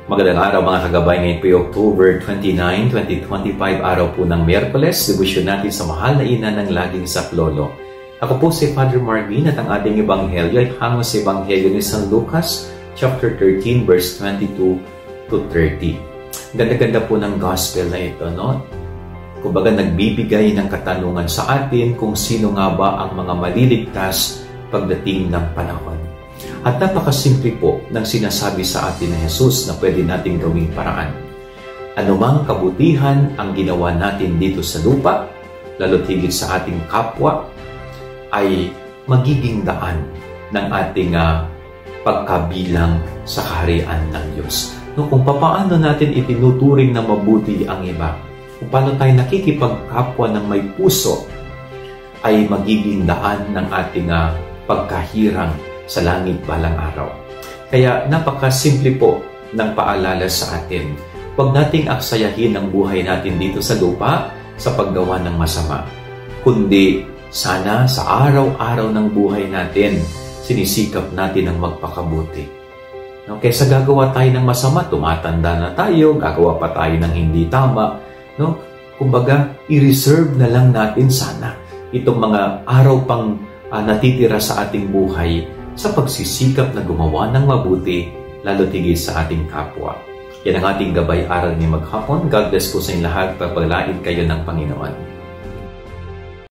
Magandang araw mga kagabay, ngayon po October 29, 2025, araw po ng Miyerkules, debosyon natin sa mahal na ina ng laging saklolo. Ako po si Father Marvin at ang ating ebanghelyo ay hango sa ebanghelyo ni San Lucas, chapter 13, verse 22 to 30. Ganda-ganda po ng gospel na ito, no? Kumbaga nagbibigay ng katanungan sa atin kung sino nga ba ang mga maliligtas pagdating ng panahon. At napakasimple po ng sinasabi sa atin ni Jesus na pwede nating gawing paraan. Anumang kabutihan ang ginawa natin dito sa lupa, lalo't higit sa ating kapwa, ay magiging daan ng ating pagkabilang sa kaharian ng Diyos. No, kung paano natin itinuturing na mabuti ang iba, kung paano tayo nakikipagkapwa ng may puso, ay magiging daan ng ating pagkahirang sa langit balang araw. Kaya napakasimple po ng paalala sa atin. Huwag nating aksayahin ang buhay natin dito sa lupa sa paggawa ng masama. Kundi sana sa araw-araw ng buhay natin, sinisikap natin ang magpakabuti. No? Kaysa gagawa tayo ng masama, tumatanda na tayo, gagawa pa tayo ng hindi tama. No? Kumbaga, i-reserve na lang natin sana itong mga araw pang natitira sa ating buhay sa pagsisikap na gumawa ng mabuti, lalo tigil sa ating kapwa. Yan ang ating gabay aral ni maghapon. God bless po sa inyo lahat. Pagpalain kayo ng Panginoon.